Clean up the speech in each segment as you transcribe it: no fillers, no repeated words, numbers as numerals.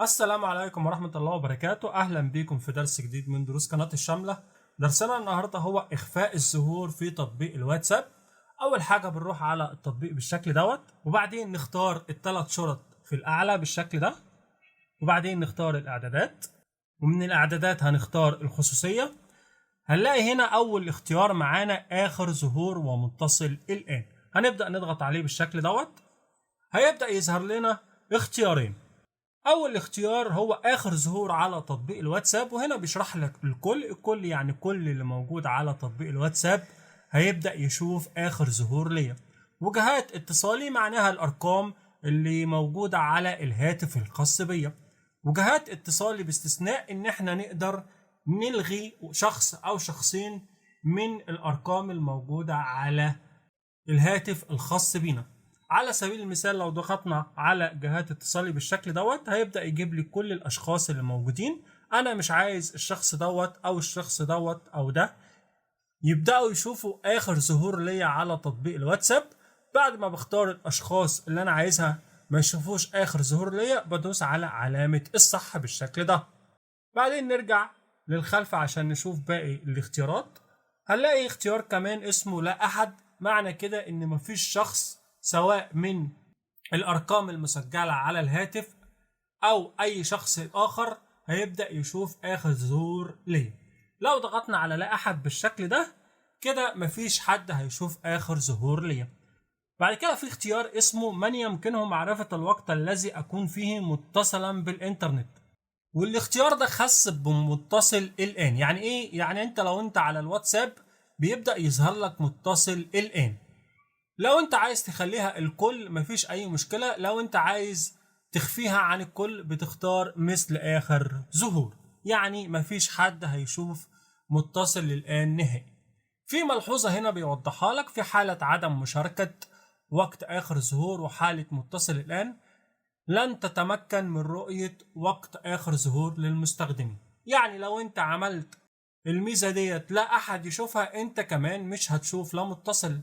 السلام عليكم ورحمة الله وبركاته. أهلا بكم في درس جديد من دروس قناة الشاملة. درسنا النهاردة هو إخفاء الظهور في تطبيق الواتساب. أول حاجة بنروح على التطبيق بالشكل دوت، وبعدين نختار الثلاث شرط في الأعلى بالشكل ده، وبعدين نختار الإعدادات، ومن الإعدادات هنختار الخصوصية. هنلاقي هنا أول اختيار معانا آخر ظهور ومتصل الآن، هنبدأ نضغط عليه بالشكل دوت. هيبدأ يظهر لنا اختيارين. أول اختيار هو آخر ظهور على تطبيق الواتساب، وهنا بيشرح لك الكل يعني كل اللي موجود على تطبيق الواتساب هيبدأ يشوف آخر ظهور ليا. وجهات اتصالي معناها الأرقام اللي موجودة على الهاتف الخاص بيا. وجهات اتصالي باستثناء إن احنا نقدر نلغي شخص أو شخصين من الأرقام الموجودة على الهاتف الخاص بينا. على سبيل المثال لو ضغطنا على جهات اتصالي بالشكل دوت هيبدأ يجيب لي كل الأشخاص اللي موجودين. أنا مش عايز الشخص دوت أو الشخص دوت أو ده يبدأوا يشوفوا آخر ظهور ليا على تطبيق الواتساب. بعد ما بختار الأشخاص اللي أنا عايزها ما يشوفوش آخر ظهور ليا بدوس على علامة الصح بالشكل ده. بعدين نرجع للخلف عشان نشوف باقي الاختيارات. هنلاقي اختيار كمان اسمه لا أحد، معنى كده إن مفيش شخص سواء من الأرقام المسجلة على الهاتف أو أي شخص آخر هيبدأ يشوف آخر ظهور ليه. لو ضغطنا على لا أحد بالشكل ده كده مفيش حد هيشوف آخر ظهور ليه. بعد كده في اختيار اسمه من يمكنه معرفة الوقت الذي أكون فيه متصلا بالإنترنت، والاختيار ده خاص بمتصل الآن. يعني إيه؟ يعني أنت لو أنت على الواتساب بيبدأ يظهر لك متصل الآن. لو انت عايز تخليها الكل مفيش اي مشكلة، لو انت عايز تخفيها عن الكل بتختار مثل اخر ظهور، يعني مفيش حد هيشوف متصل الان نهائي. في ملحوظة هنا بيوضحها لك: في حالة عدم مشاركة وقت اخر ظهور وحالة متصل الان لن تتمكن من رؤية وقت اخر ظهور للمستخدمين. يعني لو انت عملت الميزة ديت لا احد يشوفها، انت كمان مش هتشوف لا متصل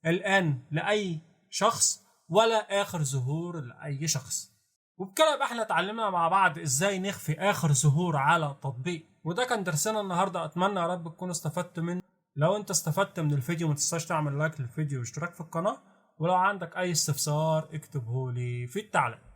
الآن لأي شخص ولا آخر ظهور لأي شخص. وبكده يبقى احنا اتعلمنا مع بعض ازاي نخفي آخر ظهور على تطبيق، وده كان درسنا النهارده. اتمنى يا رب تكونوا استفدتوا منه. لو انت استفدت من الفيديو ما تنساش تعمل لايك للفيديو واشتراك في القناة، ولو عندك اي استفسار اكتبه لي في التعليق.